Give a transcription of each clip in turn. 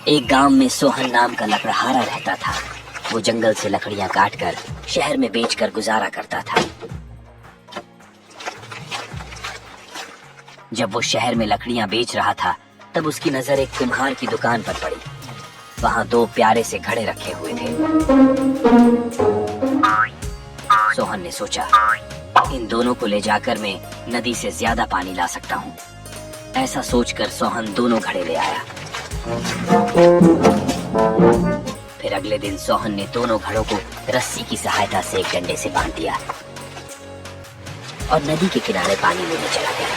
एक गांव में सोहन नाम का लकड़हारा रहता था। वो जंगल से लकड़ियां काटकर शहर में बेचकर गुजारा करता था। जब वो शहर में लकड़ियां बेच रहा था तब उसकी नजर एक कुम्हार की दुकान पर पड़ी। वहां दो प्यारे से घड़े रखे हुए थे। सोहन ने सोचा, इन दोनों को ले जाकर मैं नदी से ज्यादा पानी ला सकता हूँ। ऐसा सोचकर सोहन दोनों घड़े ले आया। फिर अगले दिन सोहन ने दोनों घड़ों को रस्सी की सहायता से एक डंडे से बांध दिया और नदी के किनारे पानी लेने चला गया।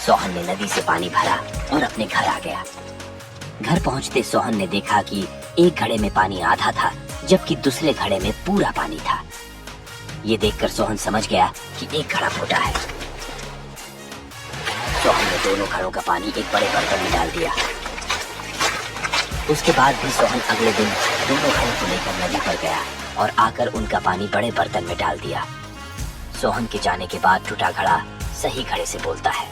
सोहन ने नदी से पानी भरा और अपने घर आ गया। घर पहुंचते सोहन ने देखा कि एक घड़े में पानी आधा था, जबकि दूसरे घड़े में पूरा पानी था। ये देखकर सोहन समझ गया कि एक घड़ा फूटा है। सोहन ने दोनों घड़ों का पानी एक बड़े बर्तन में डाल दिया। उसके बाद भी सोहन अगले दिन दोनों घड़ों को लेकर नदी पर गया और आकर उनका पानी बड़े बर्तन में डाल दिया। सोहन के जाने के बाद टूटा घड़ा सही घड़े से बोलता है,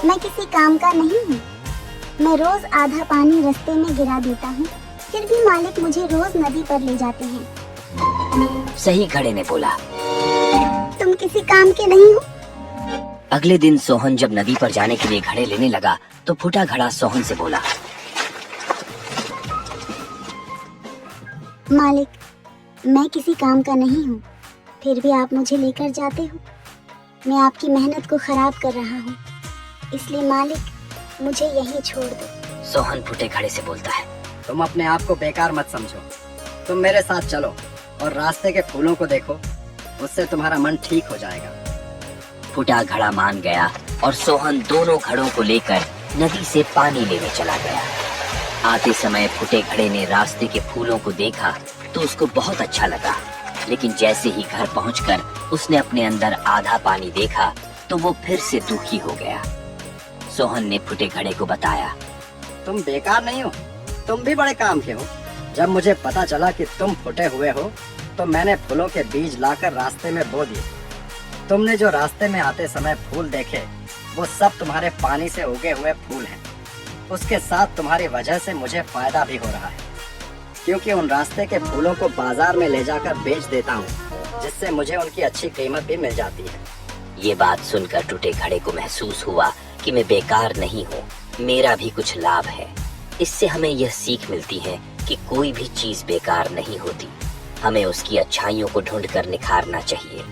मैं किसी काम का नहीं हूँ। मैं रोज आधा पानी रास्ते में गिरा देता हूँ, फिर भी मालिक मुझे रोज नदी पर ले जाते हैं। सही घड़े ने बोला, तुम किसी काम के नहीं हो। अगले दिन सोहन जब नदी पर जाने के लिए घड़े लेने लगा तो फूटा घड़ा सोहन से बोला, मालिक, मैं किसी काम का नहीं हूँ, फिर भी आप मुझे लेकर जाते हो। मैं आपकी मेहनत को खराब कर रहा हूँ, इसलिए मालिक मुझे यहीं छोड़ दो। सोहन फूटे घड़े से बोलता है, तुम अपने आप को बेकार मत समझो। तुम मेरे साथ चलो और रास्ते के फूलों को देखो, उससे तुम्हारा मन ठीक हो जाएगा। फूटा घड़ा मान गया और सोहन दोनों घड़ों को लेकर नदी से पानी लेने चला गया। आते समय फूटे घड़े ने रास्ते के फूलों को देखा तो उसको बहुत अच्छा लगा, लेकिन जैसे ही घर पहुंचकर उसने अपने अंदर आधा पानी देखा तो वो फिर से दुखी हो गया। सोहन ने फूटे घड़े को बताया, तुम बेकार नहीं हो, तुम भी बड़े काम के हो। जब मुझे पता चला कि तुम फूटे हुए हो तो मैंने फूलों के बीज लाकर रास्ते में बो दिए। तुमने जो रास्ते में आते समय फूल देखे वो सब तुम्हारे पानी से उगे हुए फूल हैं। उसके साथ तुम्हारी वजह से मुझे फायदा भी हो रहा है, क्योंकि उन रास्ते के फूलों को बाजार में ले जाकर बेच देता हूँ, जिससे मुझे उनकी अच्छी कीमत भी मिल जाती है। ये बात सुनकर टूटे घड़े को महसूस हुआ कि मैं बेकार नहीं हूँ, मेरा भी कुछ लाभ है। इससे हमें यह सीख मिलती है कि कोई भी चीज बेकार नहीं होती, हमें उसकी अच्छाइयों को ढूंढकर निखारना चाहिए।